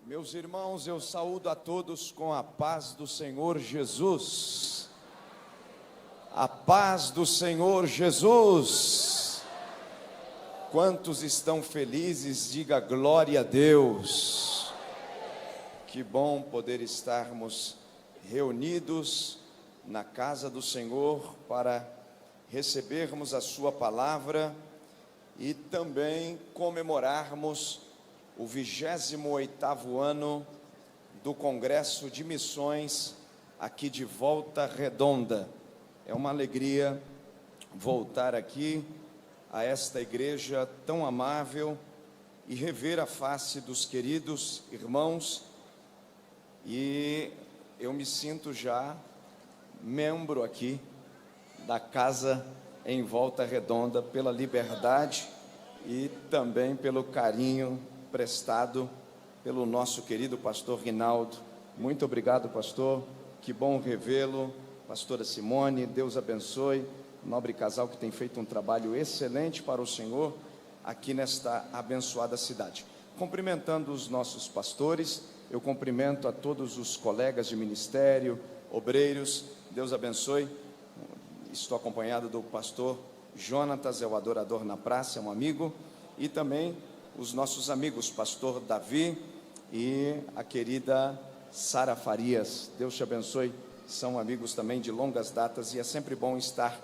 Meus irmãos, eu saúdo a todos com a paz do Senhor Jesus. A paz do Senhor Jesus. Quantos estão felizes, diga glória a Deus. Que bom poder estarmos reunidos na casa do Senhor para recebermos a sua palavra e também comemorarmos o 28º ano do Congresso de Missões aqui de Volta Redonda. É uma alegria voltar aqui a esta igreja tão amável e rever a face dos queridos irmãos, e eu me sinto já membro aqui da casa em Volta Redonda, pela liberdade e também pelo carinho prestado pelo nosso querido pastor Rinaldo. Muito obrigado, pastor, que bom revê-lo. Pastora Simone, Deus abençoe, nobre casal que tem feito um trabalho excelente para o Senhor aqui nesta abençoada cidade. Cumprimentando os nossos pastores, eu cumprimento a todos os colegas de ministério, obreiros, Deus abençoe. Estou acompanhado do pastor Jonatas, é o adorador na praça, é um amigo, e também os nossos amigos, pastor Davi e a querida Sara Farias. Deus te abençoe, são amigos também de longas datas e é sempre bom estar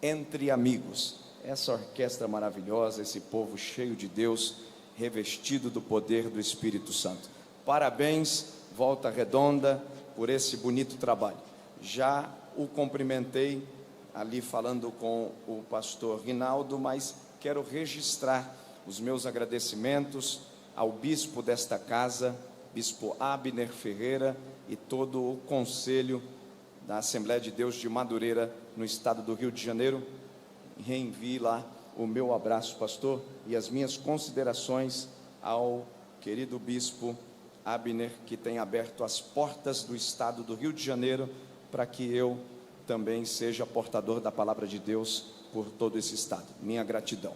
entre amigos. Essa orquestra maravilhosa, esse povo cheio de Deus, revestido do poder do Espírito Santo. Parabéns, Volta Redonda, por esse bonito trabalho. Já o cumprimentei ali falando com o pastor Rinaldo, mas quero registrar os meus agradecimentos ao bispo desta casa, bispo Abner Ferreira, e todo o conselho da Assembleia de Deus de Madureira, no estado do Rio de Janeiro. Reenvie lá o meu abraço, pastor, e as minhas considerações ao querido bispo Abner, que tem aberto as portas do estado do Rio de Janeiro, para que eu também seja portador da palavra de Deus por todo esse estado. Minha gratidão.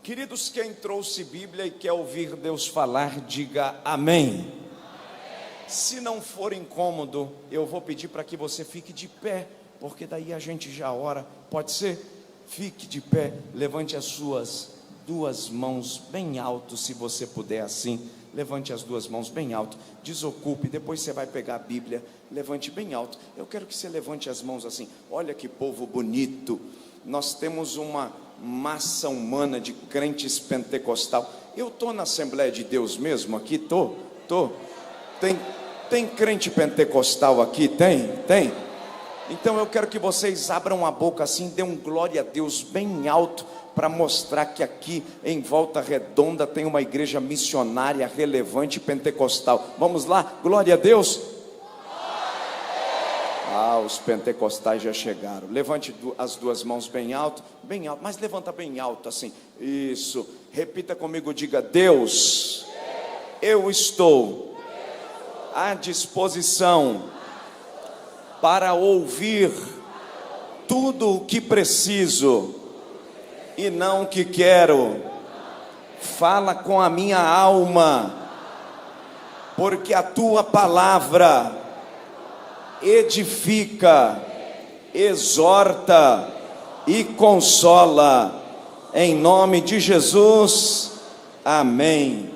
Queridos, quem trouxe Bíblia e quer ouvir Deus falar, diga amém. Amém. Se não for incômodo, eu vou pedir para que você fique de pé, porque daí a gente já ora. Pode ser? Fique de pé, levante as suas duas mãos bem alto, se você puder assim. Levante as duas mãos bem alto, desocupe, depois você vai pegar a Bíblia, levante bem alto. Eu quero que você levante as mãos assim. Olha que povo bonito. Nós temos uma massa humana de crentes pentecostal. Eu estou na Assembleia de Deus mesmo aqui? Tô. Tem crente pentecostal aqui? Tem. Então eu quero que vocês abram a boca assim, dê um glória a Deus bem alto, para mostrar que aqui em Volta Redonda tem uma igreja missionária relevante pentecostal. Vamos lá, glória a Deus. Os pentecostais já chegaram. Levante as duas mãos bem alto, mas levanta bem alto assim. Isso, repita comigo, diga: Deus, eu estou à disposição para ouvir tudo o que preciso e não o que quero. Fala com a minha alma, porque a tua palavra edifica, exorta e consola. Em nome de Jesus, amém.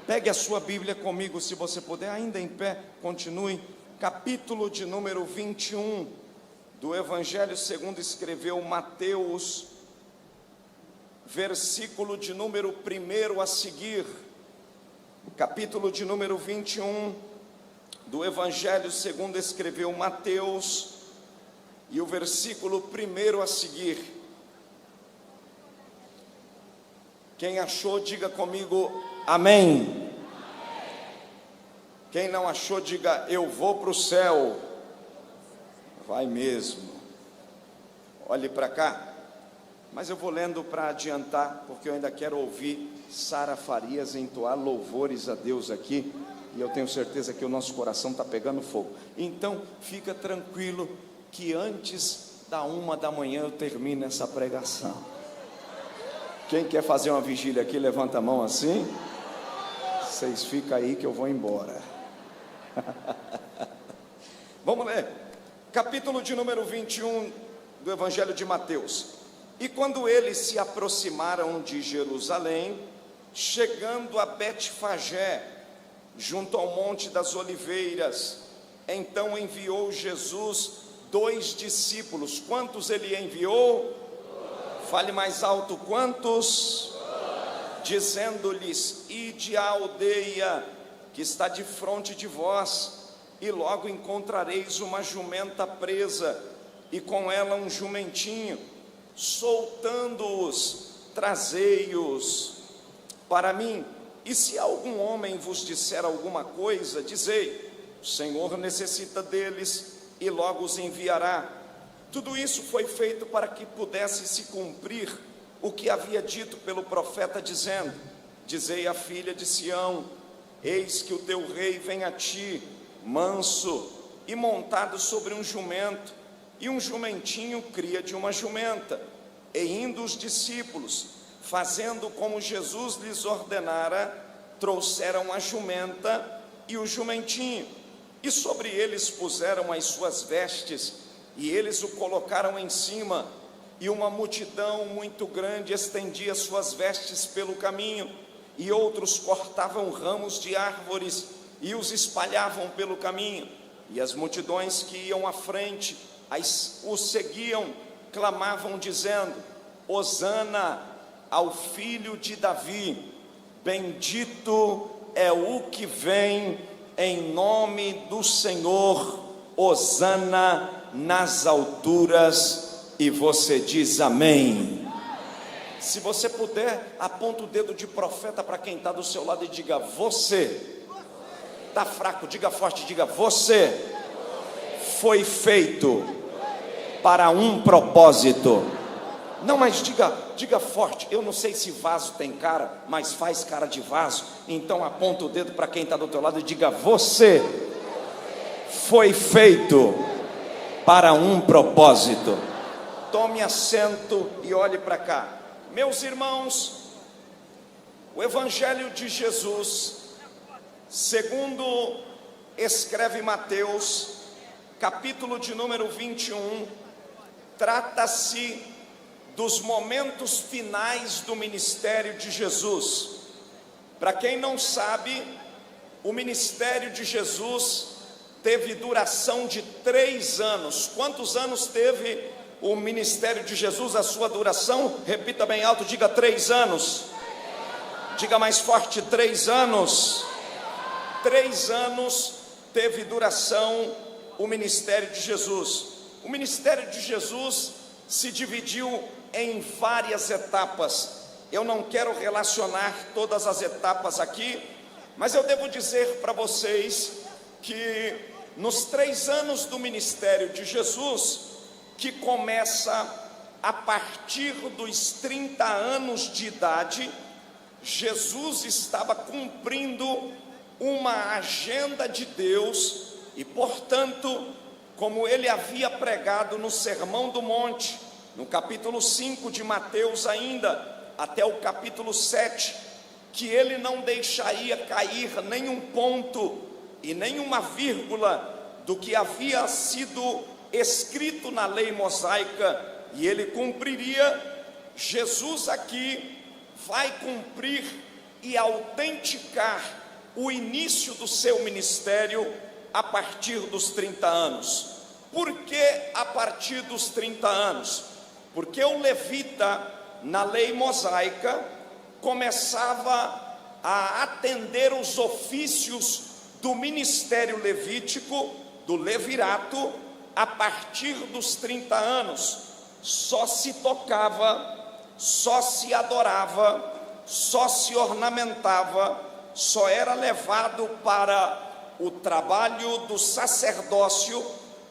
Pegue a sua Bíblia comigo, se você puder, ainda em pé, continue. Capítulo de número 21 do Evangelho segundo escreveu Mateus, versículo de número 1 a seguir. Capítulo de número 21 do Evangelho segundo escreveu Mateus, e o versículo 1 a seguir. Quem achou, diga comigo amém. Quem não achou, diga: eu vou para o céu. Vai mesmo. Olhe para cá. Mas eu vou lendo para adiantar, porque eu ainda quero ouvir Sara Farias entoar louvores a Deus aqui, e eu tenho certeza que o nosso coração está pegando fogo. Então fica tranquilo que antes da 1 da manhã eu termino essa pregação. Quem quer fazer uma vigília aqui, levanta a mão assim. Vocês ficam aí que eu vou embora. Vamos ler. Capítulo de número 21 do Evangelho de Mateus. E quando eles se aproximaram de Jerusalém, chegando a Betfagé, junto ao Monte das Oliveiras, então enviou Jesus 2 discípulos. Quantos ele enviou? Fale mais alto, quantos? Dizendo-lhes: ide à aldeia que está de frente de vós, e logo encontrareis uma jumenta presa, e com ela um jumentinho, soltando-os, trazei-os para mim. E se algum homem vos disser alguma coisa, dizei: o Senhor necessita deles, e logo os enviará. Tudo isso foi feito para que pudesse se cumprir o que havia dito pelo profeta, dizendo: dizei à filha de Sião: eis que o teu rei vem a ti, manso e montado sobre um jumento, e um jumentinho cria de uma jumenta. E indo os discípulos, fazendo como Jesus lhes ordenara, trouxeram a jumenta e o jumentinho, e sobre eles puseram as suas vestes, e eles o colocaram em cima, e uma multidão muito grande estendia suas vestes pelo caminho, e outros cortavam ramos de árvores e os espalhavam pelo caminho, e as multidões que iam à frente os seguiam, clamavam dizendo: Hosana ao filho de Davi, bendito é o que vem em nome do Senhor, Hosana nas alturas. E você diz amém. Se você puder, aponta o dedo de profeta para quem está do seu lado e diga: você. Está fraco, diga forte, diga: você foi feito para um propósito. Não, mas diga forte. Eu não sei se vaso tem cara, mas faz cara de vaso. Então aponta o dedo para quem está do teu lado e diga: você foi feito para um propósito. Tome assento e olhe para cá. Meus irmãos, o Evangelho de Jesus, segundo escreve Mateus, capítulo de número 21, trata-se dos momentos finais do ministério de Jesus. Para quem não sabe, o ministério de Jesus teve duração de 3 anos. Quantos anos teve o ministério de Jesus, a sua duração? Repita bem alto, diga 3 anos. Diga mais forte, 3 anos. 3 anos teve duração o ministério de Jesus. O ministério de Jesus se dividiu em várias etapas. Eu não quero relacionar todas as etapas aqui, mas eu devo dizer para vocês que nos 3 anos do ministério de Jesus, que começa a partir dos 30 anos de idade, Jesus estava cumprindo uma agenda de Deus, e portanto, como ele havia pregado no Sermão do Monte, no capítulo 5 de Mateus ainda, até o capítulo 7, que ele não deixaria cair nenhum ponto e nenhuma vírgula do que havia sido escrito na lei mosaica, e ele cumpriria. Jesus aqui vai cumprir e autenticar o início do seu ministério a partir dos 30 anos. Por que a partir dos 30 anos? Porque o levita, na lei mosaica, começava a atender os ofícios do ministério levítico, do levirato, a partir dos 30 anos. Só se tocava, só se adorava, só se ornamentava, só era levado para o trabalho do sacerdócio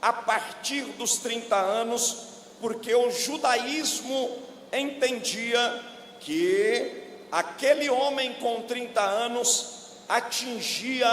a partir dos 30 anos, porque o judaísmo entendia que aquele homem com 30 anos atingia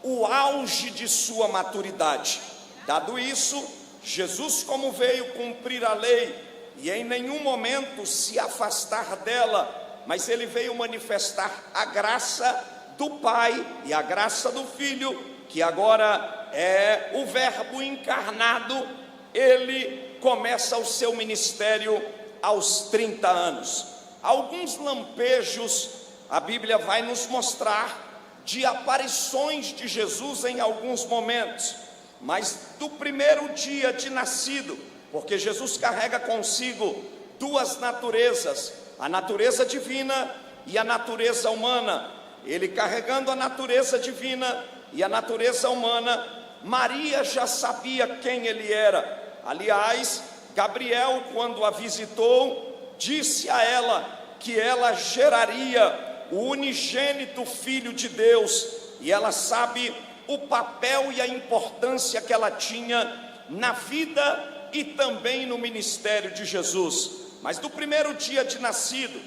o auge de sua maturidade. Dado isso, Jesus, como veio cumprir a lei e em nenhum momento se afastar dela, mas ele veio manifestar a graça do Pai e a graça do Filho, que agora é o Verbo encarnado, ele começa o seu ministério aos 30 anos. Alguns lampejos a Bíblia vai nos mostrar de aparições de Jesus em alguns momentos, mas do primeiro dia de nascido, porque Jesus carrega consigo duas naturezas, a natureza divina e a natureza humana. Ele carregando a natureza divina e a natureza humana, Maria já sabia quem ele era. Aliás, Gabriel, quando a visitou, disse a ela que ela geraria o unigênito Filho de Deus, e ela sabe o papel e a importância que ela tinha na vida e também no ministério de Jesus. Mas do primeiro dia de nascido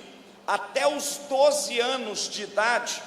até os 12 anos de idade,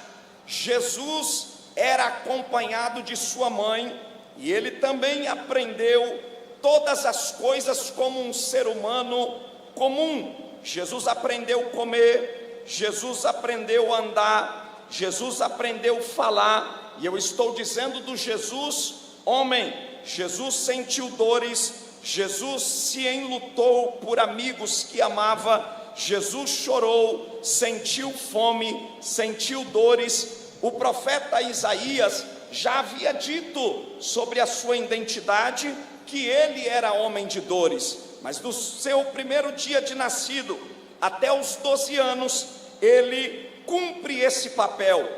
Jesus era acompanhado de sua mãe, e ele também aprendeu todas as coisas como um ser humano comum. Jesus aprendeu a comer, Jesus aprendeu a andar, Jesus aprendeu a falar, e eu estou dizendo do Jesus homem. Jesus sentiu dores, Jesus se enlutou por amigos que amava, Jesus chorou, sentiu fome, sentiu dores. O profeta Isaías já havia dito sobre a sua identidade, que ele era homem de dores, mas do seu primeiro dia de nascido até os 12 anos, ele cumpre esse papel.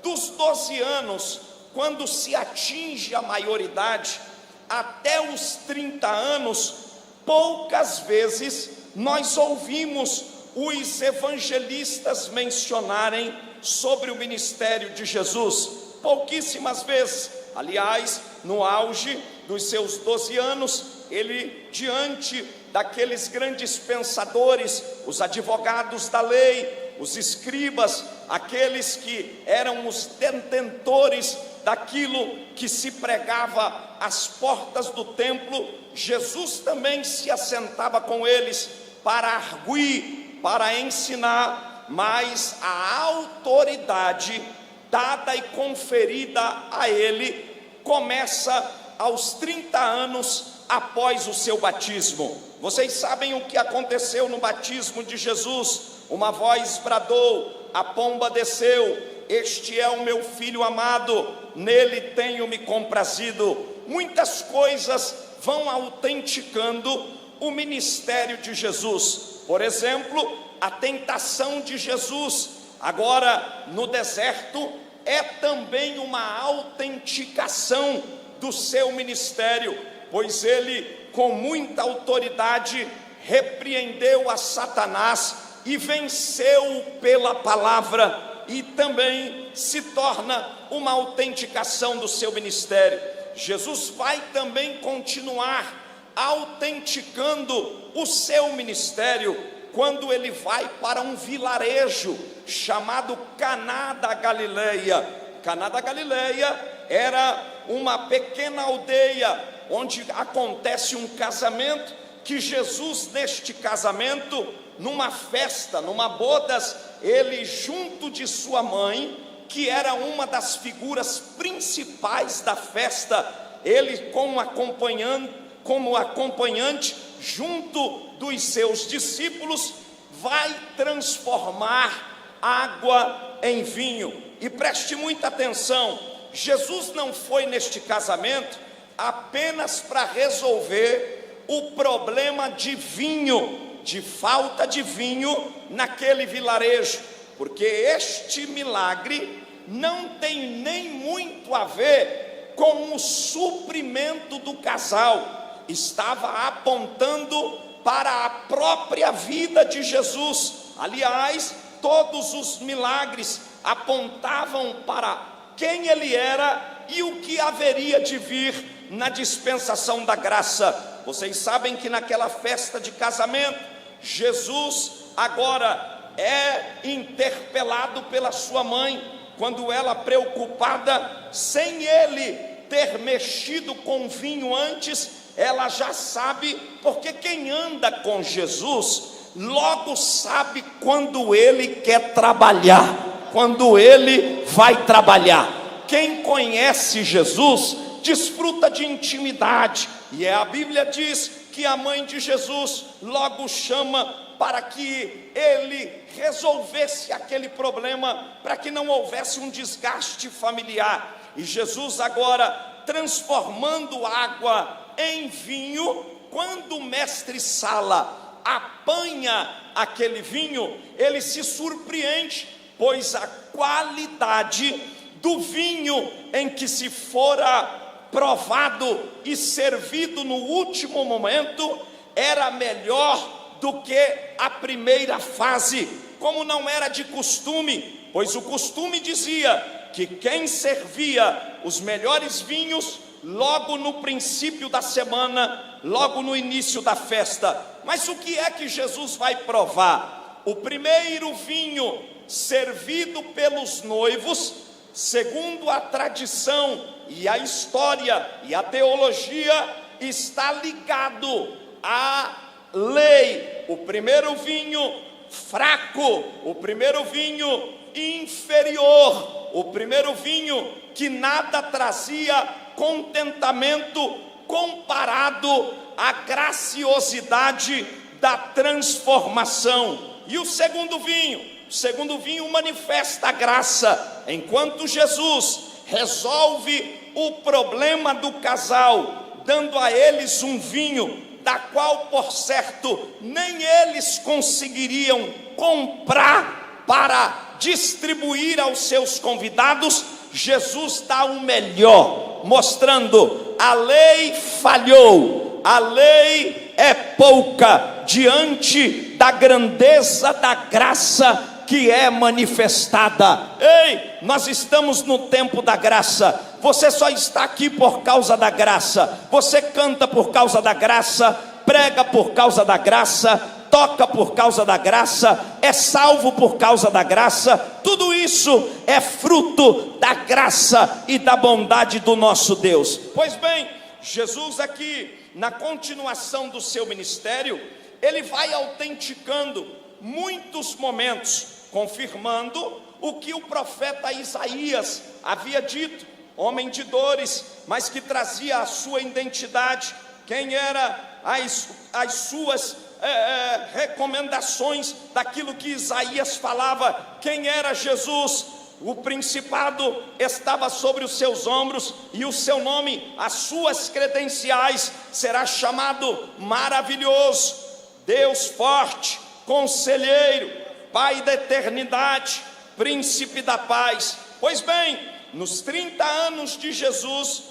Dos 12 anos, quando se atinge a maioridade, até os 30 anos, poucas vezes nós ouvimos os evangelistas mencionarem sobre o ministério de Jesus, pouquíssimas vezes. Aliás, no auge dos seus 12 anos, ele, diante daqueles grandes pensadores, os advogados da lei, os escribas, aqueles que eram os detentores daquilo que se pregava às portas do templo, Jesus também se assentava com eles para arguir, para ensinar, mas a autoridade dada e conferida a ele começa aos 30 anos após o seu batismo. Vocês sabem o que aconteceu no batismo de Jesus? Uma voz bradou, a pomba desceu, este é o meu filho amado, nele tenho me comprazido. Muitas coisas vão autenticando o ministério de Jesus. Por exemplo, a tentação de Jesus agora no deserto é também uma autenticação do seu ministério, pois ele, com muita autoridade, repreendeu a Satanás e venceu pela palavra, e também se torna uma autenticação do seu ministério. Jesus vai também continuar autenticando o seu ministério quando ele vai para um vilarejo chamado Caná da Galileia. Caná da Galileia era uma pequena aldeia onde acontece um casamento, que Jesus, neste casamento, numa festa, numa bodas, ele junto de sua mãe, que era uma das figuras principais da festa, ele como acompanhante junto dos seus discípulos, vai transformar água em vinho. E preste muita atenção, Jesus não foi neste casamento apenas para resolver o problema de vinho, de falta de vinho naquele vilarejo, porque este milagre não tem nem muito a ver com o suprimento do casal, estava apontando para a própria vida de Jesus. Aliás, todos os milagres apontavam para quem ele era e o que haveria de vir na dispensação da graça. Vocês sabem que naquela festa de casamento, Jesus agora é interpelado pela sua mãe, quando ela, preocupada, sem ele ter mexido com vinho antes, ela já sabe, porque quem anda com Jesus logo sabe quando ele quer trabalhar. quando ele vai trabalhar. Quem conhece Jesus desfruta de intimidade, e a Bíblia diz que a mãe de Jesus logo chama para que ele resolvesse aquele problema, para que não houvesse um desgaste familiar. E Jesus agora, transformando água em vinho, quando o mestre Sala apanha aquele vinho, ele se surpreende, pois a qualidade do vinho em que se fora provado e servido no último momento era melhor do que a primeira fase, como não era de costume, pois o costume dizia que quem servia os melhores vinhos logo no princípio da semana, logo no início da festa. Mas o que é que Jesus vai provar? O primeiro vinho servido pelos noivos, segundo a tradição e a história e a teologia, está ligado à lei. O primeiro vinho fraco, o primeiro vinho inferior, o primeiro vinho que nada trazia contentamento comparado à graciosidade da transformação. E o segundo vinho manifesta a graça, enquanto Jesus resolve o problema do casal, dando a eles um vinho da qual, por certo, nem eles conseguiriam comprar para distribuir aos seus convidados. Jesus dá o melhor, mostrando: a lei falhou, a lei é pouca diante da grandeza da graça que é manifestada. Ei, nós estamos no tempo da graça. Você só está aqui por causa da graça. Você canta por causa da graça, prega por causa da graça, toca por causa da graça, é salvo por causa da graça. Tudo isso é fruto da graça e da bondade do nosso Deus. Pois bem, Jesus aqui, na continuação do seu ministério, ele vai autenticando muitos momentos, confirmando o que o profeta Isaías havia dito: homem de dores, mas que trazia a sua identidade, quem era as suas recomendações daquilo que Isaías falava, quem era Jesus. O principado estava sobre os seus ombros, e o seu nome, as suas credenciais, será chamado Maravilhoso, Deus Forte, Conselheiro, Pai da Eternidade, Príncipe da Paz. Pois bem, nos 30 anos de Jesus,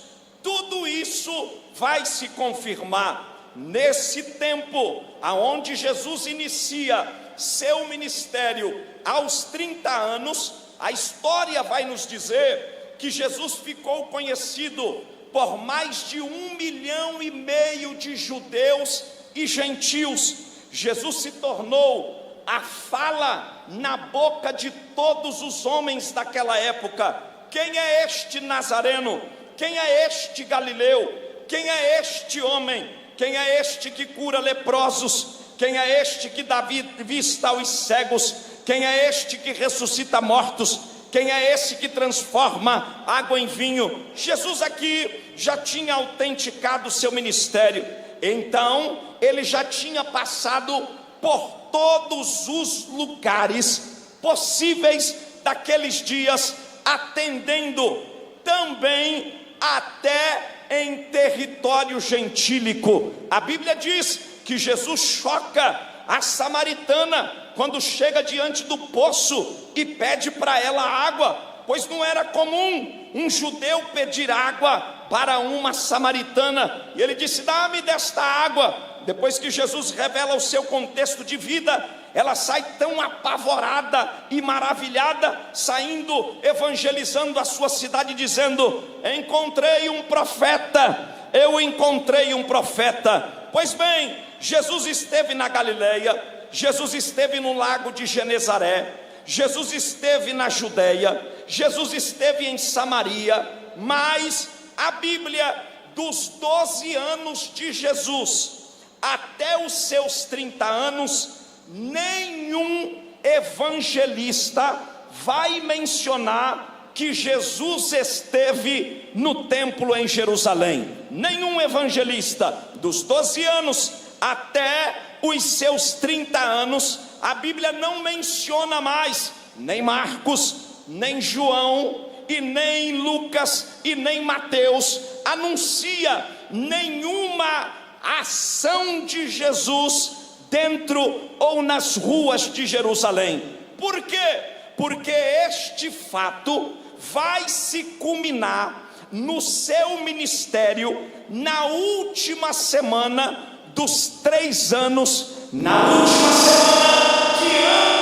tudo isso vai se confirmar. Nesse tempo, aonde Jesus inicia seu ministério aos 30 anos, a história vai nos dizer que Jesus ficou conhecido por mais de 1,5 milhão de judeus e gentios. Jesus se tornou a fala na boca de todos os homens daquela época. Quem é este Nazareno? Quem é este Galileu? Quem é este homem? Quem é este que cura leprosos? Quem é este que dá vista aos cegos? Quem é este que ressuscita mortos? Quem é esse que transforma água em vinho? Jesus aqui já tinha autenticado seu ministério. Então ele já tinha passado por todos os lugares possíveis daqueles dias, atendendo também até em território gentílico. A Bíblia diz que Jesus choca a samaritana quando chega diante do poço e pede para ela água, pois não era comum um judeu pedir água para uma samaritana. E ele disse: dá-me desta água. Depois que Jesus revela o seu contexto de vida, ela sai tão apavorada e maravilhada, saindo evangelizando a sua cidade, dizendo: encontrei um profeta, eu encontrei um profeta. Pois bem, Jesus esteve na Galileia, Jesus esteve no lago de Genezaré, Jesus esteve na Judeia, Jesus esteve em Samaria, mas a Bíblia, dos 12 anos de Jesus até os seus 30 anos, nenhum evangelista vai mencionar que Jesus esteve no templo em Jerusalém. Nenhum evangelista, dos 12 anos até os seus 30 anos, a Bíblia não menciona mais, nem Marcos, nem João, e nem Lucas, e nem Mateus, anuncia nenhuma ação de Jesus dentro ou nas ruas de Jerusalém. Por quê? Porque este fato vai se culminar no seu ministério na última semana dos 3 anos, na última semana que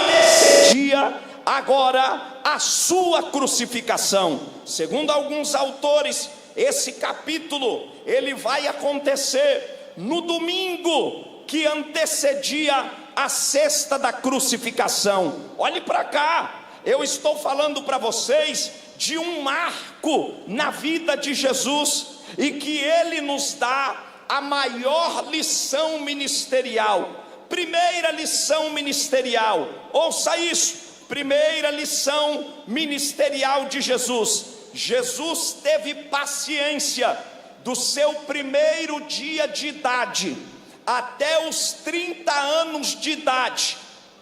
antecedia agora a sua crucificação. Segundo alguns autores, esse capítulo ele vai acontecer no domingo que antecedia a sexta da crucificação. Olhe para cá, eu estou falando para vocês de um marco na vida de Jesus, e que ele nos dá a maior lição ministerial. Primeira lição ministerial, ouça isso. Primeira lição ministerial de Jesus: Jesus teve paciência do seu primeiro dia de idade até os 30 anos de idade,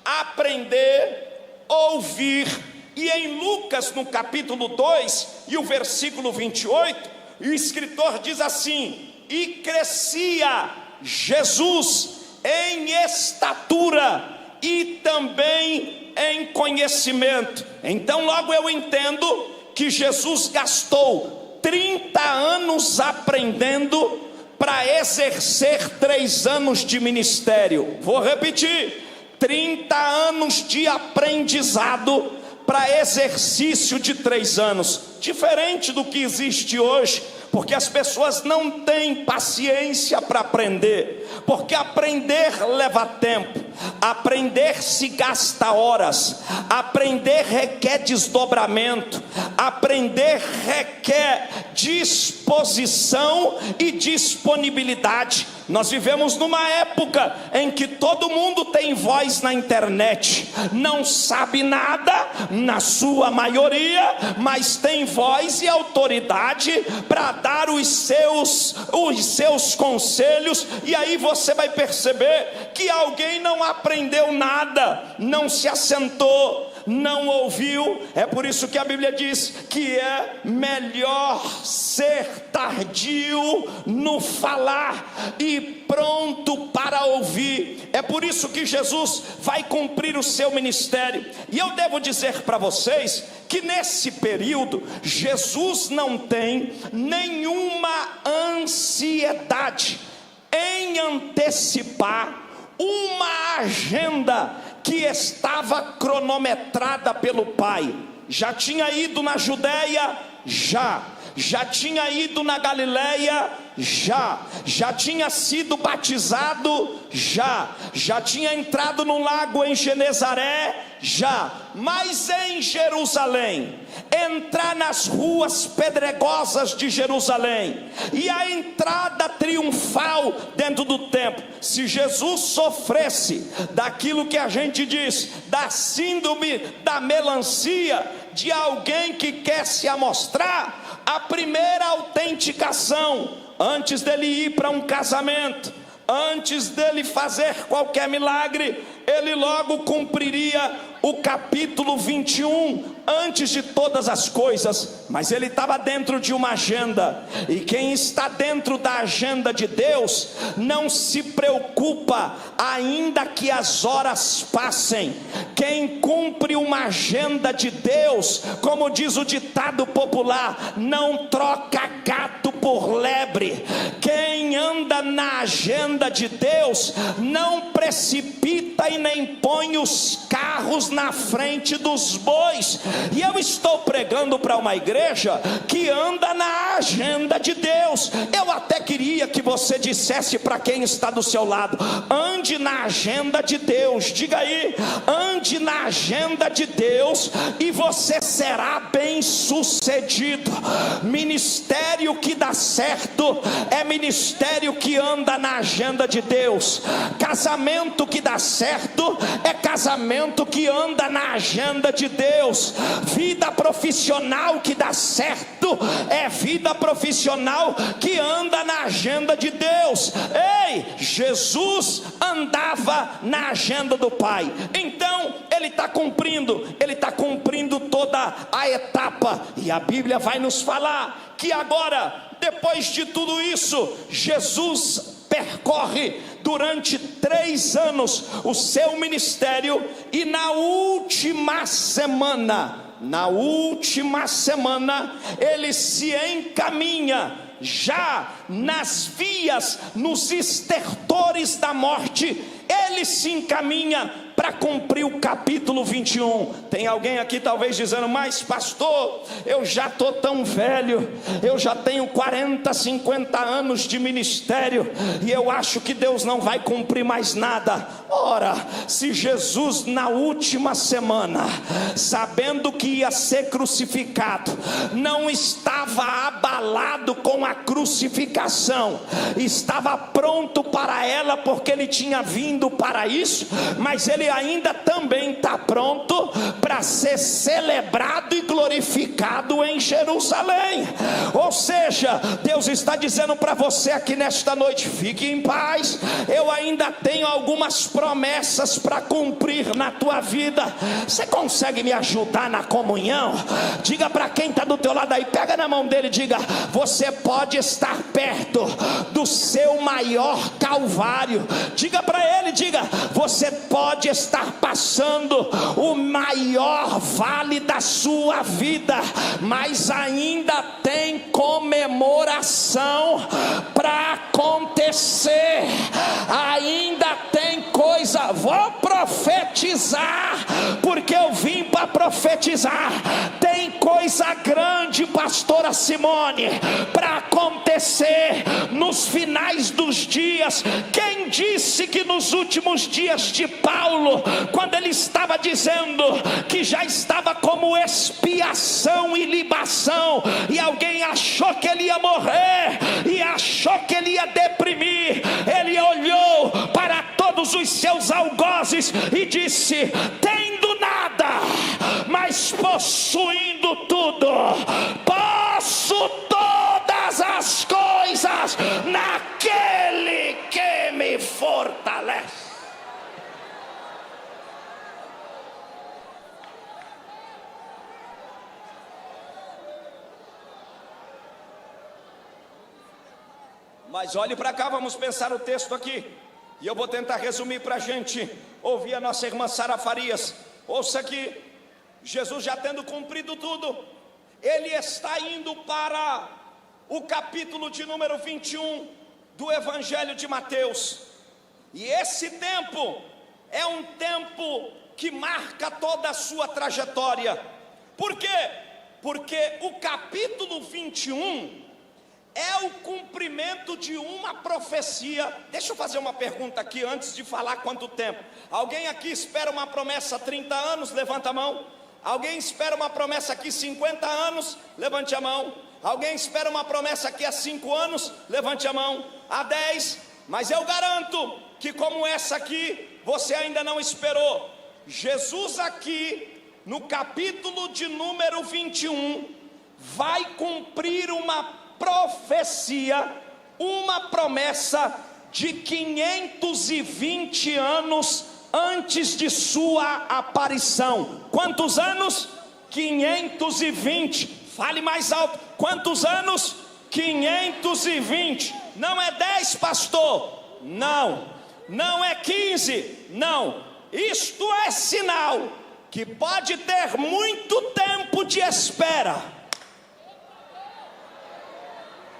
aprender, ouvir. E em Lucas, no capítulo 2 e o versículo 28, o escritor diz assim: e crescia Jesus em estatura e também em conhecimento. Então logo eu entendo que Jesus gastou 30 anos aprendendo para exercer 3 anos de ministério. Vou repetir: 30 anos de aprendizado para exercício de 3 anos. Diferente do que existe hoje, porque as pessoas não têm paciência para aprender, porque aprender leva tempo, aprender se gasta horas, aprender requer desdobramento, aprender requer disposição e disponibilidade. Nós vivemos numa época em que todo mundo tem voz na internet, não sabe nada na sua maioria, mas tem voz e autoridade para dar os seus conselhos. E aí você vai perceber que alguém não aprendeu nada, não se assentou, não ouviu. É por isso que a Bíblia diz que é melhor ser tardio no falar e pronto para ouvir. É por isso que Jesus vai cumprir o seu ministério. E eu devo dizer para vocês que nesse período Jesus não tem nenhuma ansiedade em antecipar uma agenda que estava cronometrada pelo Pai. Já tinha ido na Judéia? Já tinha ido na Galileia? Já tinha sido batizado? Já tinha entrado no lago em Genezaré? Mas em Jerusalém, entrar nas ruas pedregosas de Jerusalém e a entrada triunfal dentro do templo, se Jesus sofresse daquilo que a gente diz, da síndrome da melancia, de alguém que quer se amostrar, a primeira autenticação, antes dele ir para um casamento, antes dele fazer qualquer milagre, ele logo cumpriria o capítulo 21, antes de todas as coisas. Mas ele estava dentro de uma agenda, e quem está dentro da agenda de Deus não se preocupa, ainda que as horas passem. Quem cumpre uma agenda de Deus, como diz o ditado popular, não troca gato por lebre. Quem anda na agenda de Deus não precipita e nem põe os carros na frente dos bois. E eu estou pregando para uma igreja que anda na agenda de Deus. Eu até queria que você dissesse para quem está do seu lado: ande na agenda de Deus. Diga aí: ande na agenda de Deus e você será bem sucedido. Ministério que dá certo é ministério ministério que anda na agenda de Deus. Casamento que dá certo é casamento que anda na agenda de Deus. Vida profissional que dá certo é vida profissional que anda na agenda de Deus. Ei, Jesus andava na agenda do Pai. Então ele está cumprindo toda a etapa. E a Bíblia vai nos falar que agora, depois de tudo isso, Jesus percorre durante 3 anos o seu ministério, e na última semana, ele se encaminha já nas vias, nos estertores da morte. Ele se encaminha para cumprir o capítulo 21. Tem alguém aqui talvez dizendo: mas pastor, eu já estou tão velho, eu já tenho 40, 50 anos de ministério, e eu acho que Deus não vai cumprir mais nada. Ora, se Jesus na última semana, sabendo que ia ser crucificado, não estava abalado com a crucificação, estava pronto para ela, porque ele tinha vindo para isso, mas ele ainda também está pronto para ser celebrado e glorificado em Jerusalém. Ou seja, Deus está dizendo para você aqui nesta noite: fique em paz, eu ainda tenho algumas promessas para cumprir na tua vida. Você consegue me ajudar na comunhão? Diga para quem está do teu lado aí, pega na mão dele e diga: você pode estar perto do seu maior calvário. Diga para ele, diga: você pode estar passando o maior vale da sua vida, mas ainda tem comemoração para acontecer, ainda tem coisa. Vou profetizar, porque eu vim para profetizar. Tem coisa grande, pastora Simone, para acontecer nos finais dos dias. Quem disse que nos últimos dias de Paulo, quando ele estava dizendo que já estava como expiação e libação, e alguém achou que ele ia morrer e achou que ele ia deprimir, ele olhou para todos os seus algozes e disse: tendo nada, mas possuindo tudo, posso todas as coisas naquele que me fortalece. Mas olhe para cá, vamos pensar o texto aqui, e eu vou tentar resumir para a gente ouvir a nossa irmã Sara Farias. Ouça aqui: Jesus, já tendo cumprido tudo, ele está indo para o capítulo de número 21 do Evangelho de Mateus. E esse tempo é um tempo que marca toda a sua trajetória. Por quê? Porque o capítulo 21 é o cumprimento de uma profecia. Deixa eu fazer uma pergunta aqui antes de falar quanto tempo. Alguém aqui espera uma promessa há 30 anos? Levanta a mão. Alguém espera uma promessa aqui 50 anos? Levante a mão. Alguém espera uma promessa aqui há 5 anos? Levante a mão. Há 10? Mas eu garanto que como essa aqui, você ainda não esperou. Jesus aqui, no capítulo de número 21, vai cumprir uma profecia, uma promessa de 520 anos antes de sua aparição. Quantos anos? 520. Fale mais alto. Quantos anos? 520. Não é 10, pastor? Não. Não é 15? Não. Isto é sinal que pode ter muito tempo de espera,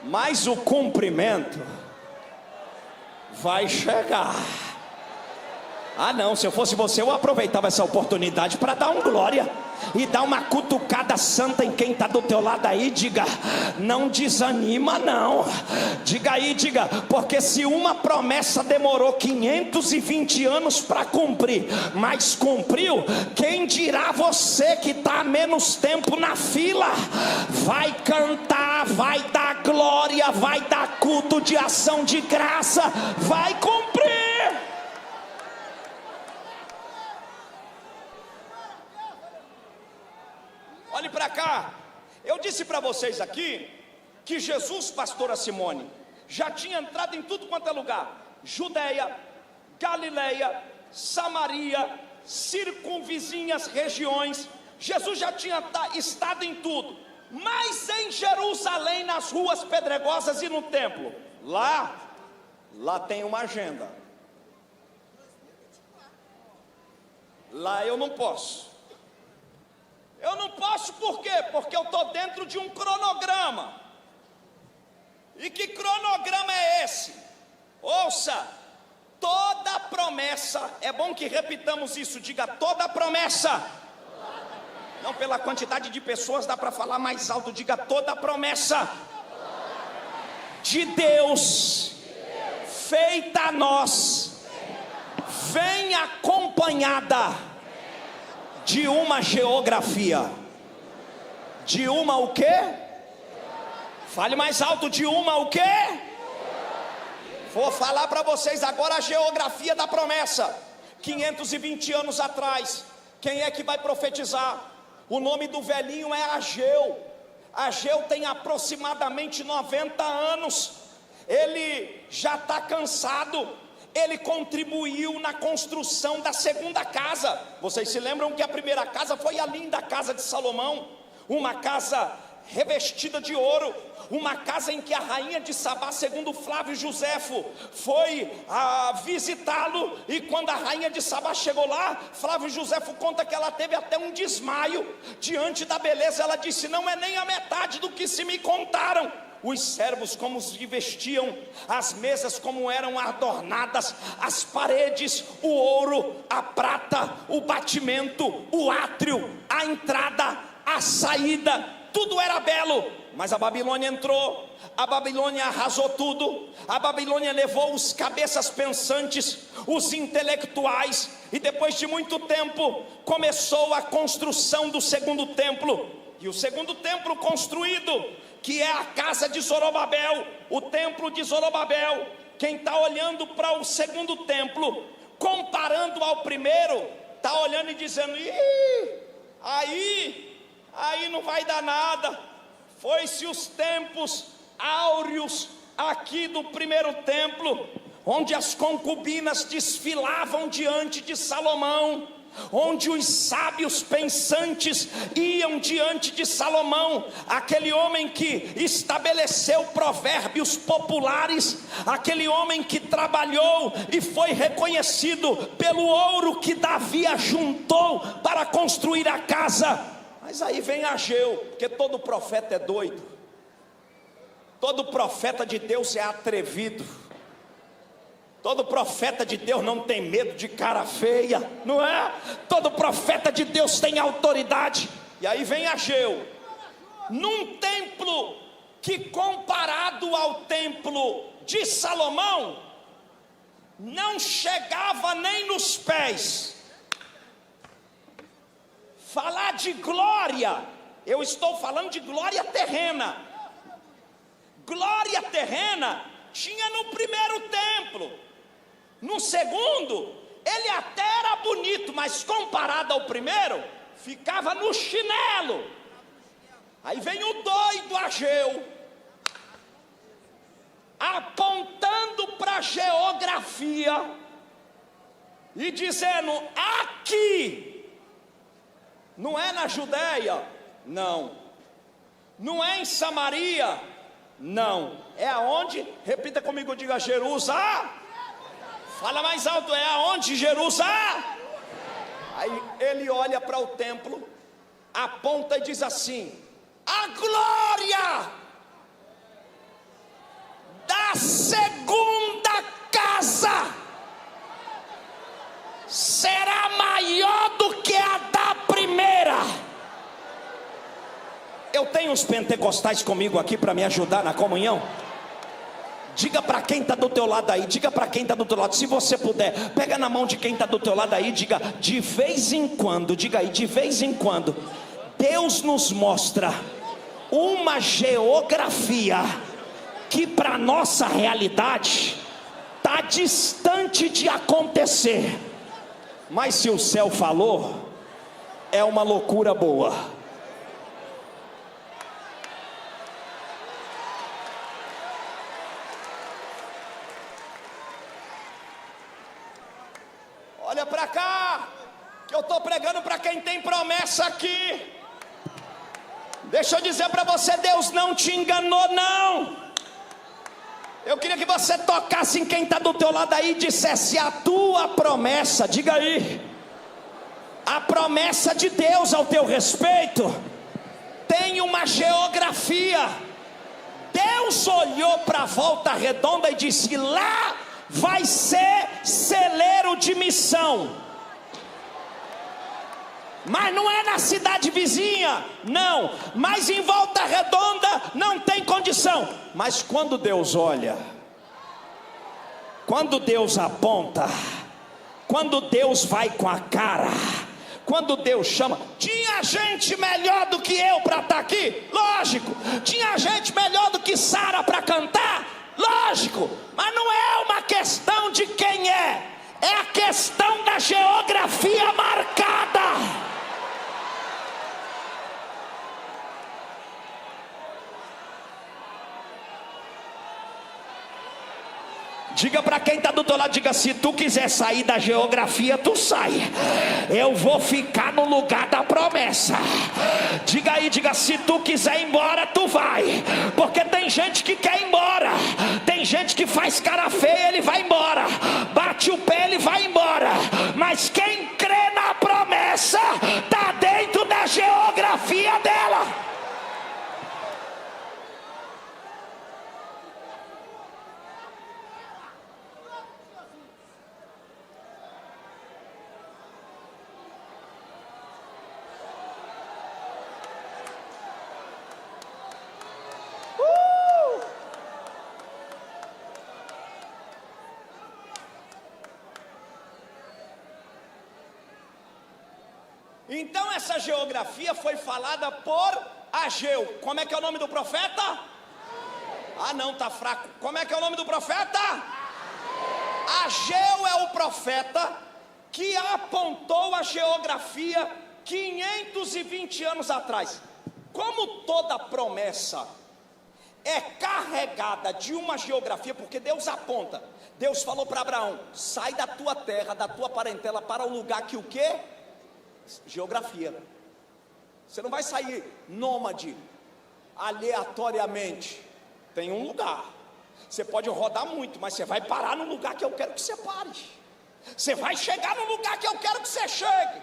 mas o cumprimento vai chegar. Ah não, se eu fosse você eu aproveitava essa oportunidade para dar um glória e dar uma cutucada santa em quem está do teu lado aí. Diga, não desanima não. Diga aí, diga, porque se uma promessa demorou 520 anos para cumprir, mas cumpriu, quem dirá você que está há menos tempo na fila? Vai cantar, vai dar glória, vai dar culto de ação de graça, vai cumprir. Olhe para cá, eu disse para vocês aqui que Jesus, pastora Simone, já tinha entrado em tudo quanto é lugar: Judeia, Galileia, Samaria, circunvizinhas regiões. Jesus já tinha estado em tudo, mas em Jerusalém, nas ruas pedregosas e no templo, lá tem uma agenda. Lá eu não posso. Eu não posso por quê? Porque eu estou dentro de um cronograma. E que cronograma é esse? Ouça, toda promessa, é bom que repitamos isso, diga toda promessa. Não, pela quantidade de pessoas dá para falar mais alto, diga toda promessa de Deus feita a nós vem acompanhada de uma geografia. De uma o quê? Fale mais alto, de uma o quê? Vou falar para vocês agora a geografia da promessa. 520 anos atrás, quem é que vai profetizar? O nome do velhinho é Ageu. Ageu tem aproximadamente 90 anos. Ele já está cansado. Ele contribuiu na construção da segunda casa. Vocês se lembram que a primeira casa foi a linda casa de Salomão, uma casa revestida de ouro, uma casa em que a rainha de Sabá, segundo Flávio Joséfo, foi visitá-lo, e quando a rainha de Sabá chegou lá, Flávio Joséfo conta que ela teve até um desmaio diante da beleza. Ela disse: não é nem a metade do que se me contaram. Os servos como se vestiam, as mesas como eram adornadas, as paredes, o ouro, a prata, o batimento, o átrio, a entrada, a saída, tudo era belo. Mas a Babilônia entrou, a Babilônia arrasou tudo, a Babilônia levou os cabeças pensantes, os intelectuais, e depois de muito tempo começou a construção do segundo templo. E o segundo templo construído, que é a casa de Zorobabel, o templo de Zorobabel. Quem está olhando para o segundo templo, comparando ao primeiro, está olhando e dizendo: aí não vai dar nada. Foi-se os tempos áureos aqui do primeiro templo, onde as concubinas desfilavam diante de Salomão, onde os sábios pensantes iam diante de Salomão, aquele homem que estabeleceu provérbios populares, aquele homem que trabalhou e foi reconhecido pelo ouro que Davi ajuntou para construir a casa. Mas aí vem Ageu, porque todo profeta é doido, todo profeta de Deus é atrevido, todo profeta de Deus não tem medo de cara feia, não é? Todo profeta de Deus tem autoridade. E aí vem Ageu, num templo que, comparado ao templo de Salomão, não chegava nem nos pés. Falar de glória, eu estou falando de glória terrena. Glória terrena tinha no primeiro templo. No segundo, ele até era bonito, mas comparado ao primeiro, ficava no chinelo. Aí vem o doido Ageu, apontando para a geografia e dizendo: aqui, não é na Judeia, não. Não é em Samaria, não. É aonde? Repita comigo, diga Jerusalém. Fala mais alto, é aonde? Jerusalém. Aí ele olha para o templo, aponta e diz assim: a glória da segunda casa tenho os pentecostais comigo aqui para me ajudar na comunhão. Diga para quem está do teu lado aí, diga para quem está do teu lado, se você puder, pega na mão de quem está do teu lado aí, diga, de vez em quando, diga aí, de vez em quando, Deus nos mostra uma geografia que para nossa realidade está distante de acontecer, mas se o céu falou, é uma loucura boa. Olha para cá, que eu estou pregando para quem tem promessa aqui. Deixa eu dizer para você, Deus não te enganou não. Eu queria que você tocasse em quem está do teu lado aí e dissesse: a tua promessa, diga aí, a promessa de Deus ao teu respeito tem uma geografia. Deus olhou para a Volta Redonda e disse: lá vai ser celeiro de missão. Mas não é na cidade vizinha, não. Mas em Volta Redonda não tem condição. Mas quando Deus olha, quando Deus aponta, quando Deus vai com a cara, quando Deus chama, tinha gente melhor do que eu para estar aqui? Lógico. Tinha gente melhor do que Sara para cantar? Lógico. Mas não é uma questão de quem é a questão da geografia marcada. Diga para quem está do teu lado, diga: se tu quiser sair da geografia, tu sai. Eu vou ficar no lugar da promessa. Diga aí, diga: se tu quiser ir embora, tu vai. Porque tem gente que quer ir embora. Tem gente que faz cara feia, ele vai embora. Bate o pé, ele vai embora. Mas quem crê na promessa está dentro da geografia dela. Então essa geografia foi falada por Ageu. Como é que é o nome do profeta? Ah não, tá fraco. Como é que é o nome do profeta? Ageu é o profeta que apontou a geografia 520 anos atrás. Como toda promessa é carregada de uma geografia, porque Deus aponta. Deus falou para Abraão: sai da tua terra, da tua parentela, para o lugar que o quê? Geografia. Você não vai sair nômade aleatoriamente. Tem um lugar. Você pode rodar muito, mas você vai parar no lugar que eu quero que você pare. Você vai chegar no lugar que eu quero que você chegue.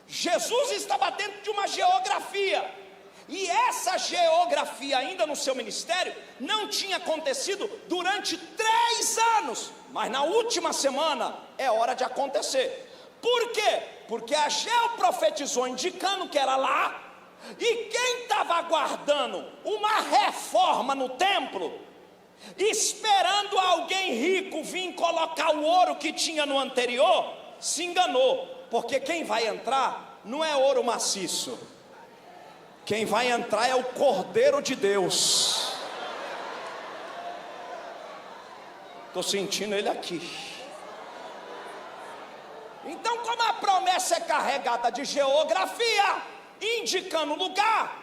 Jesus estava dentro de uma geografia. E essa geografia, ainda no seu ministério, não tinha acontecido durante 3 anos. Mas na última semana é hora de acontecer. Por quê? Porque Ageu profetizou indicando que era lá. E quem estava aguardando uma reforma no templo, esperando alguém rico vir colocar o ouro que tinha no anterior, se enganou. Porque quem vai entrar não é ouro maciço. Quem vai entrar é o Cordeiro de Deus. Estou sentindo ele aqui. Então, como a promessa é carregada de geografia, indicando o lugar,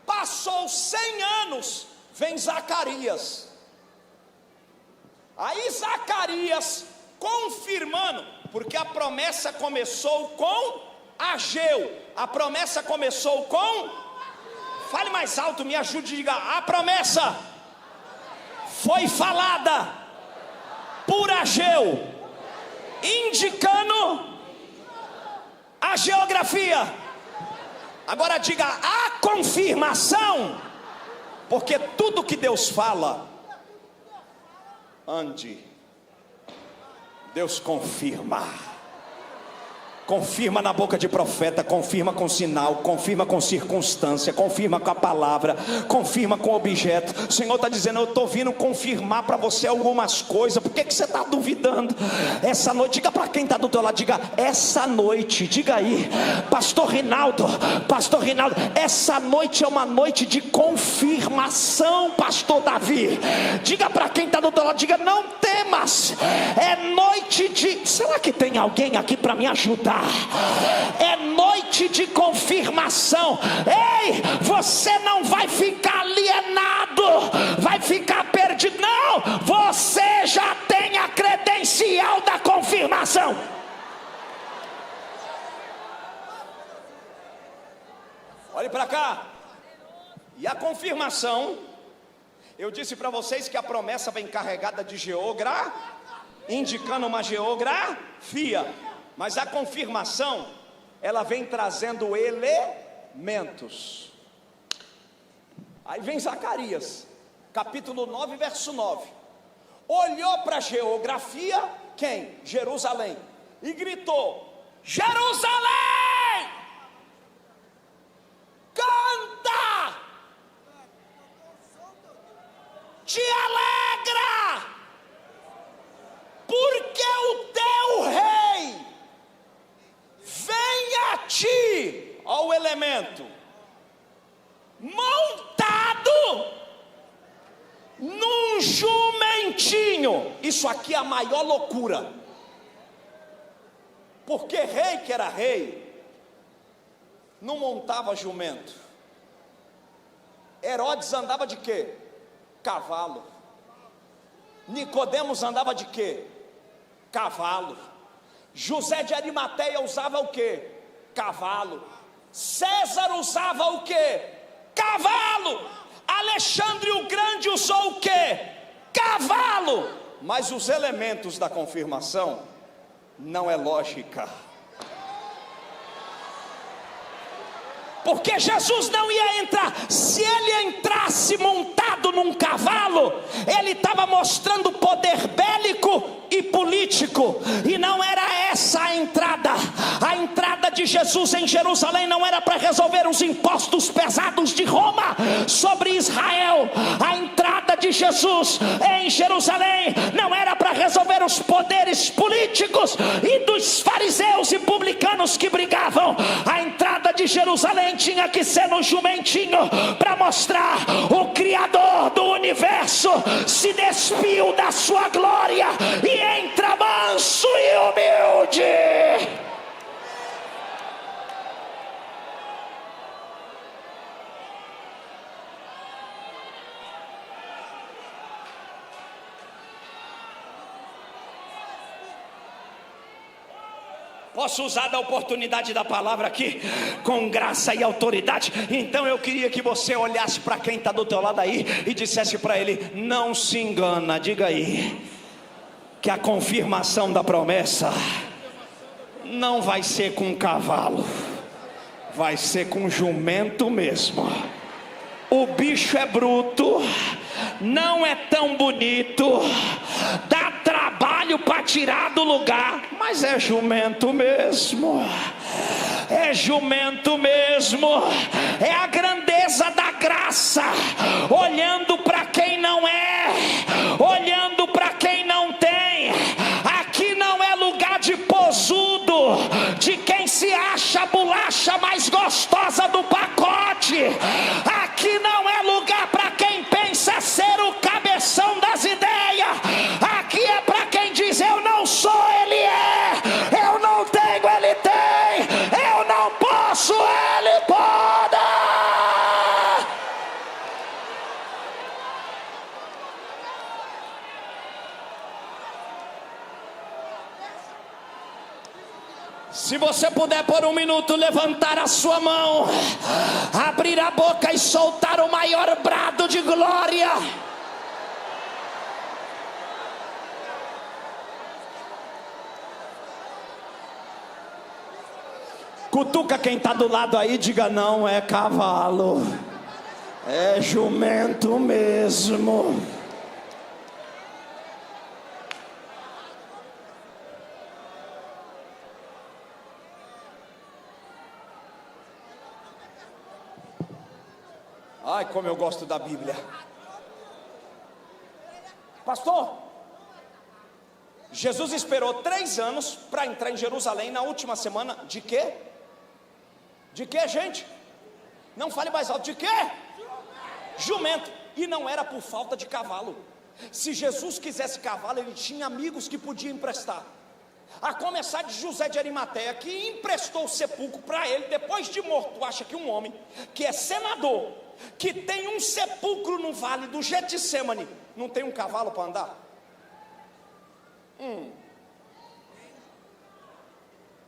passou 100 anos, vem Zacarias. Aí Zacarias confirmando, porque a promessa começou com Ageu. A promessa começou com... Fale mais alto, me ajude, diga: a promessa foi falada por Ageu, indicando a geografia. Agora diga: a confirmação, porque tudo que Deus fala, ande, Deus confirma. Confirma na boca de profeta, confirma com sinal, confirma com circunstância, confirma com a palavra, confirma com objeto. O Senhor está dizendo: eu estou vindo confirmar para você algumas coisas. Por que você está duvidando? Essa noite, diga para quem está do teu lado, diga: essa noite, diga aí, Pastor Rinaldo, essa noite é uma noite de confirmação, Pastor Davi. Diga para quem está do teu lado, diga: não temas, é noite de... Será que tem alguém aqui para me ajudar? É noite de confirmação. Ei, você não vai ficar alienado, vai ficar perdido. Não, você já tem a credencial da confirmação. Olhe para cá. E a confirmação, eu disse para vocês que a promessa vem carregada de geografia, indicando uma geografia. Mas a confirmação, ela vem trazendo elementos. Aí vem Zacarias, capítulo 9, verso 9. Olhou para a geografia, quem? Jerusalém. E gritou: Jerusalém, canta, te alegra, porque o teu rei vem a ti. Olha o elemento: montado num jumentinho. Isso aqui é a maior loucura, porque rei que era rei não montava jumento. Herodes andava de quê? Cavalo. Nicodemos andava de quê? Cavalo. José de Arimateia usava o quê? Cavalo. César usava o quê? Cavalo. Alexandre o Grande usou o quê? Cavalo. Mas os elementos da confirmação não é lógica. Porque Jesus não ia entrar. Se ele entrasse montado num cavalo, ele estava mostrando poder bélico e político, e não era essa a entrada. A entrada de Jesus em Jerusalém não era para resolver os impostos pesados de Roma sobre Israel. A entrada de Jesus em Jerusalém não era para resolver os poderes políticos e dos fariseus e publicanos que brigavam. A entrada de Jerusalém tinha que ser no jumentinho, para mostrar: o Criador do universo se despiu da sua glória e entra manso e humilde. Posso usar da oportunidade da palavra aqui com graça e autoridade? Então eu queria que você olhasse para quem está do teu lado aí e dissesse para ele: não se engana, diga aí, que a confirmação da promessa não vai ser com cavalo, vai ser com jumento mesmo. O bicho é bruto, não é tão bonito, dá trabalho para tirar do lugar, mas é jumento mesmo. É jumento mesmo. É a grandeza da graça, olhando para quem não é, olhando para quem não tem. Aqui não é lugar de posudo, de quem se acha a bolacha mais gostosa do pacote. Aqui não é lugar para quem pensa ser o cabeção das ideias. Aqui é para quem diz: eu não sou, ele é. Eu não tenho, ele tem. Eu não posso, ele pode. Se você puder por um minuto levantar a sua mão, abrir a boca e soltar o maior brado de glória. Cutuca quem está do lado aí, diga: não é cavalo, é jumento mesmo. como eu gosto da Bíblia. Pastor, Jesus esperou 3 anos para entrar em Jerusalém na última semana. De quê? De quê, gente? Não fale mais alto. De quê? Jumento. E não era por falta de cavalo. Se Jesus quisesse cavalo, ele tinha amigos que podiam emprestar. A começar de José de Arimateia, que emprestou o sepulcro para ele depois de morto. Tu acha que um homem que é senador, que tem um sepulcro no vale do Getsemane, não tem um cavalo para andar?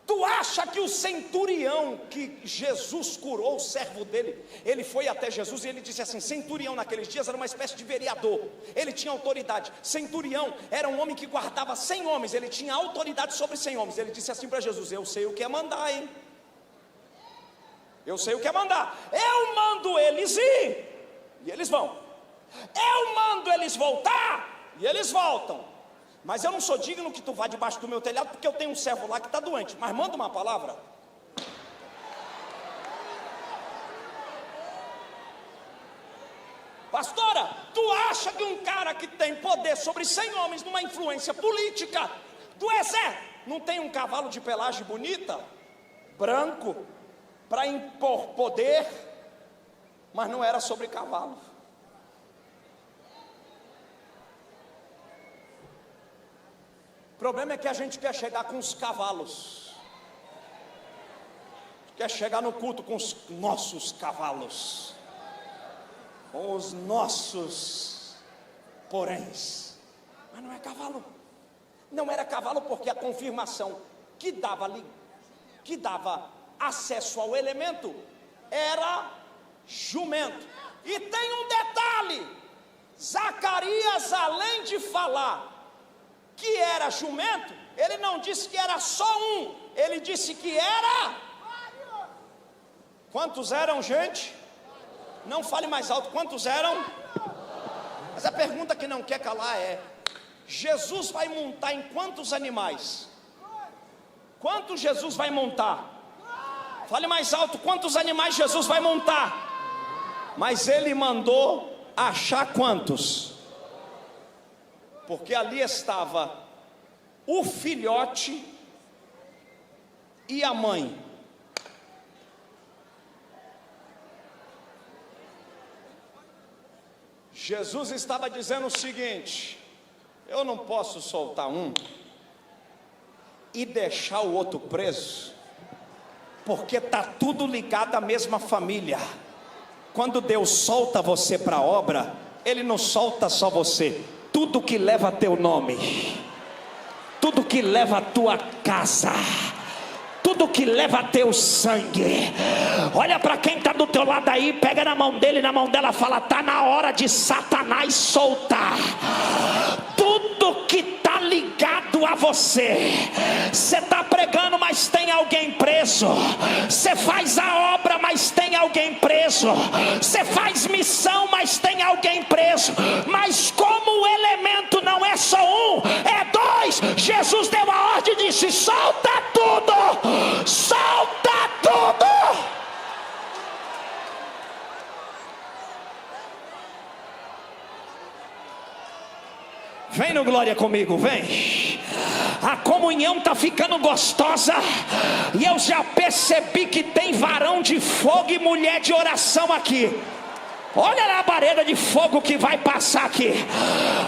Tu acha que o centurião que Jesus curou, o servo dele, ele foi até Jesus e ele disse assim: centurião naqueles dias era uma espécie de vereador, ele tinha autoridade. Centurião era um homem que guardava 100 homens, ele tinha autoridade sobre 100 homens. Ele disse assim para Jesus: eu sei o que é mandar, hein? Eu sei o que é mandar. Eu mando eles ir, e eles vão. Eu mando eles voltar, e eles voltam. Mas eu não sou digno que tu vá debaixo do meu telhado, porque eu tenho um servo lá que está doente. Mas manda uma palavra. Pastora, tu acha que um cara que tem poder sobre 100 homens, numa influência política do exército, não tem um cavalo de pelagem bonita, branco, para impor poder? Mas não era sobre cavalo. O problema é que a gente quer chegar com os cavalos, quer chegar no culto com os nossos cavalos, com os nossos poréns. Mas não é cavalo. Não era cavalo, porque a confirmação que dava acesso ao elemento era jumento. E tem um detalhe: Zacarias, além de falar que era jumento, ele não disse que era só um, ele disse que era. Quantos eram, gente? Não fale mais alto. Quantos eram? Mas a pergunta que não quer calar é: Jesus vai montar em quantos animais? Quantos Jesus vai montar? Fale mais alto. Quantos animais Jesus vai montar? Mas ele mandou achar quantos? Porque ali estava o filhote e a mãe. Jesus estava dizendo o seguinte: eu não posso soltar um e deixar o outro preso, porque está tudo ligado à mesma família. Quando Deus solta você para a obra, Ele não solta só você. Tudo que leva teu nome, tudo que leva a tua casa, tudo que leva teu sangue. Olha para quem está do teu lado aí, pega na mão dele, na mão dela, fala: está na hora de Satanás soltar tudo que está ligado a você. Você está pregando, mas tem alguém preso. Você faz a obra, mas tem alguém preso. Você faz missão, mas tem alguém preso. Mas como o elemento não é só um, é dois, Jesus deu a ordem e disse: solta tudo, solta tudo. Vem no glória comigo, vem. A comunhão está ficando gostosa, e eu já percebi que tem varão de fogo e mulher de oração aqui. Olha a labareda de fogo que vai passar aqui.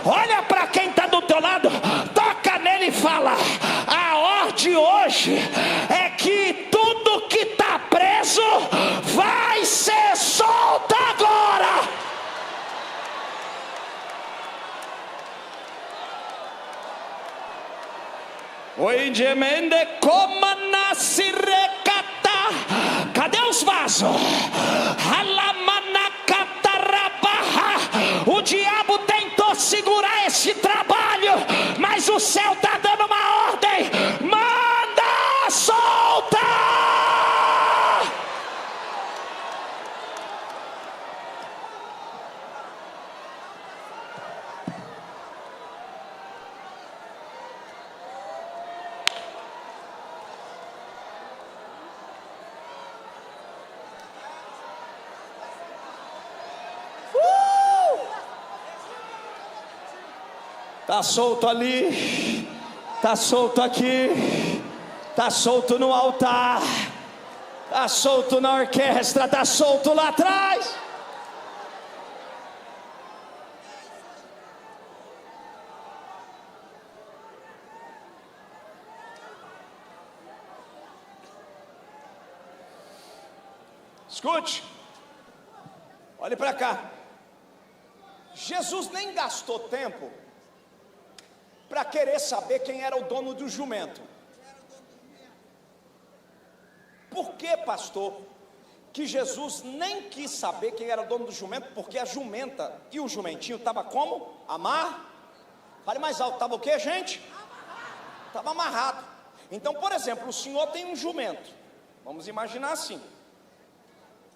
Olha para quem está do teu lado, toca nele e fala: a ordem hoje é que tudo que está preso vai ser solto agora. Oi, gemende como nasce recata. Cadê os vasos? O diabo tentou segurar esse trabalho, mas o céu está dando uma ordem: manda soltar. Está solto ali, está solto aqui, está solto no altar, está solto na orquestra, está solto lá atrás. Escute, olhe para cá. Jesus nem gastou tempo para querer saber quem era o dono do jumento. Por que, pastor, que Jesus nem quis saber quem era o dono do jumento? Porque a jumenta e o jumentinho estavam como? Fale mais alto, estava o que, gente? Estava amarrado. Então, por exemplo, o senhor tem um jumento. Vamos imaginar assim.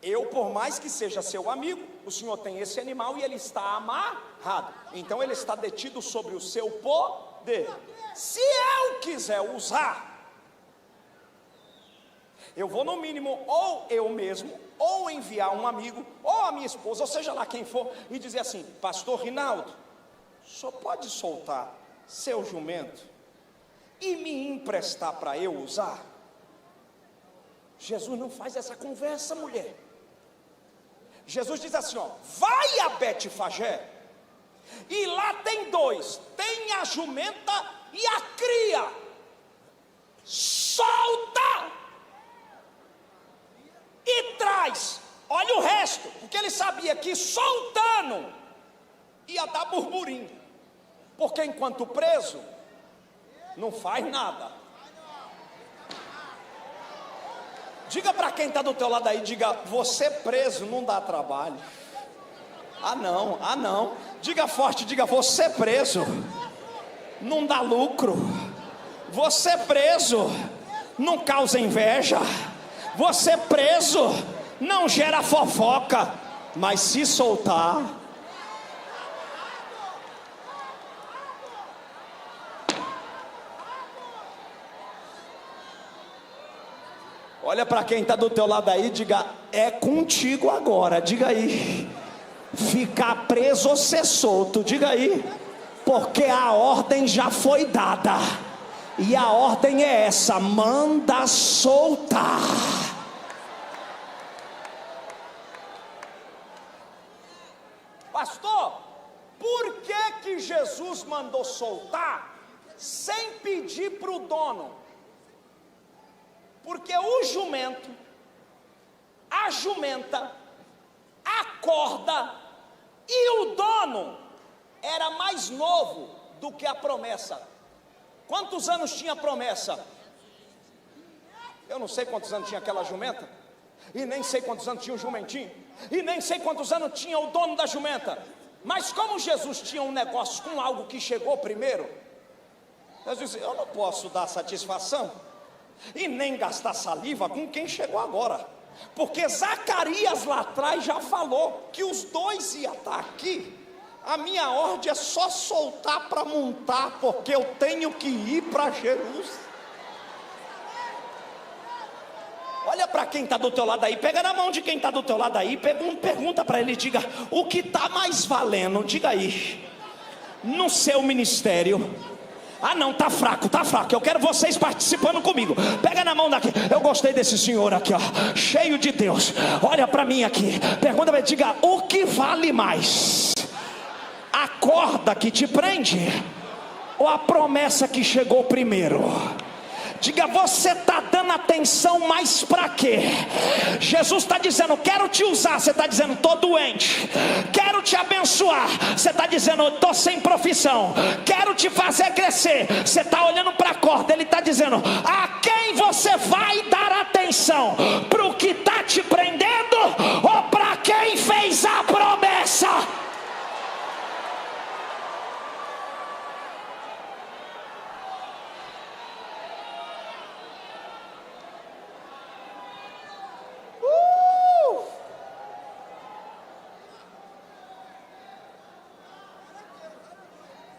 Eu, por mais que seja seu amigo, o senhor tem esse animal e ele está amarrado. Então ele está detido sobre o seu poder. Se eu quiser usar, eu vou no mínimo, ou eu mesmo, ou enviar um amigo, ou a minha esposa, ou seja lá quem for, e dizer assim: pastor Rinaldo, o senhor pode soltar seu jumento e me emprestar para eu usar? Jesus não faz essa conversa, mulher. Jesus diz assim, ó: vai a Betfagé, e lá tem dois, tem a jumenta e a cria, solta e traz. Olha o resto, porque ele sabia que soltando ia dar burburinho, porque enquanto preso não faz nada. Diga para quem está do teu lado aí, diga: você preso não dá trabalho. Ah não. Diga forte, diga: você preso não dá lucro. Você preso não causa inveja. Você preso não gera fofoca. Mas se soltar, olha para quem está do teu lado aí, diga: é contigo agora. Diga aí: ficar preso ou ser solto. Diga aí: porque a ordem já foi dada, e a ordem é essa: manda soltar. Pastor, por que Jesus mandou soltar sem pedir para o dono? Porque o jumento, a jumenta, a corda e o dono era mais novo do que a promessa. Quantos anos tinha a promessa? Eu não sei quantos anos tinha aquela jumenta, e nem sei quantos anos tinha o jumentinho, e nem sei quantos anos tinha o dono da jumenta. Mas como Jesus tinha um negócio com algo que chegou primeiro, Jesus disse: eu não posso dar satisfação e nem gastar saliva com quem chegou agora, porque Zacarias lá atrás já falou que os dois iam estar aqui. A minha ordem é só soltar para montar, porque eu tenho que ir para Jerusalém. Olha para quem está do teu lado aí, pega na mão de quem está do teu lado aí, pergunta para ele, diga: o que está mais valendo? Diga aí, no seu ministério. Ah não, tá fraco, eu quero vocês participando comigo. Pega na mão daqui. Eu gostei desse senhor aqui, ó, cheio de Deus. Olha para mim aqui, pergunta para ele, diga: o que vale mais? A corda que te prende ou a promessa que chegou primeiro? Diga: você está dando atenção mais para quê? Jesus está dizendo: quero te usar. Você está dizendo: estou doente. Quero te abençoar. Você está dizendo: estou sem profissão. Quero te fazer crescer. Você está olhando para a corda. Ele está dizendo: a quem você vai dar atenção? Para o que está te prendendo ou para quem fez a promessa?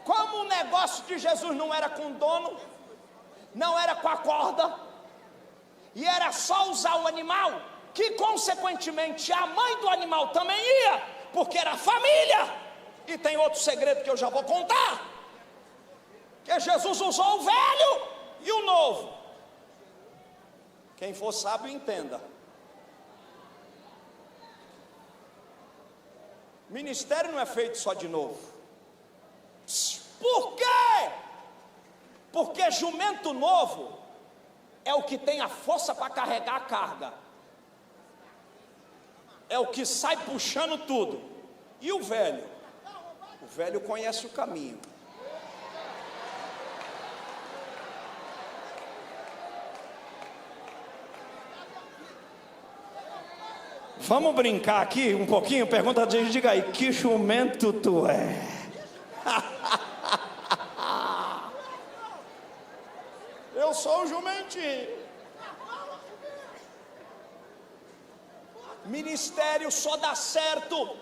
Como o negócio de Jesus não era com o dono, não era com a corda, e era só usar o animal, que consequentemente a mãe do animal também ia, porque era família. E tem outro segredo que eu já vou contar. que Jesus usou o velho e o novo. Quem for sábio, entenda. Ministério não é feito só de novo. Por quê? Porque jumento novo é o que tem a força para carregar a carga, é o que sai puxando tudo. E o velho? O velho conhece o caminho. Vamos brincar aqui um pouquinho? Pergunta, diga aí, que jumento tu é? Eu sou o jumentinho. Ministério só dá certo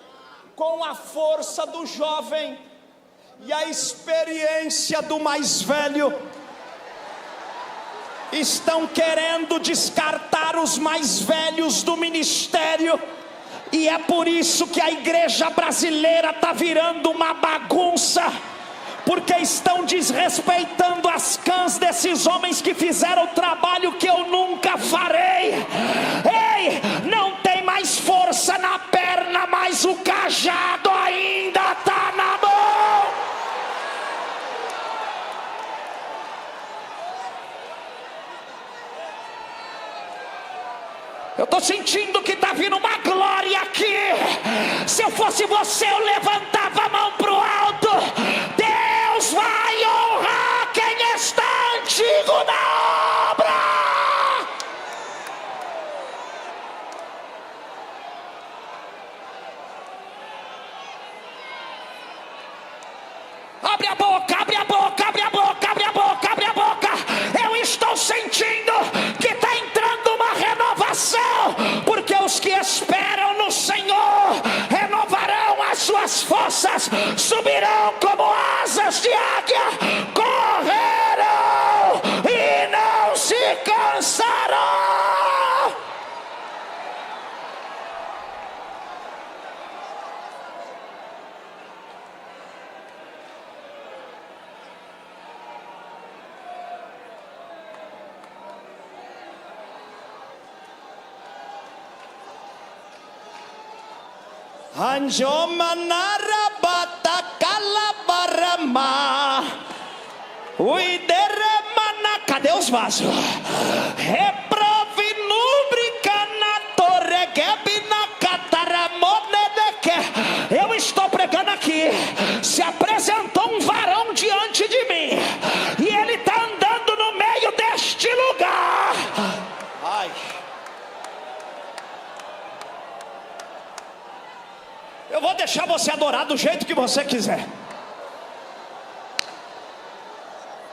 com a força do jovem e a experiência do mais velho. Estão querendo descartar os mais velhos do ministério, e é por isso que a igreja brasileira está virando uma bagunça, porque estão desrespeitando as cãs desses homens que fizeram o trabalho que eu nunca farei. Ei, não tem mais força na perna, mas o cajado ainda está na mão. Eu estou sentindo que está vindo uma glória aqui. Se eu fosse você, eu levantava a mão para o alto. Deus vai honrar quem está antigo na obra. Abre a boca, abre a boca, abre a boca, abre a boca, abre a boca. Eu estou sentindo que está entrando uma renovação, porque os que esperam no Senhor renovarão as suas forças, subirão como asas de águia, correrão e não se cansarão. Anjomanara batacalabarama, uideremana, cadê os vasos? Eu estou pregando aqui. Se apresentou um varão diante de mim, e ele está andando no meio deste lugar. Ai. Eu vou deixar você adorar do jeito que você quiser.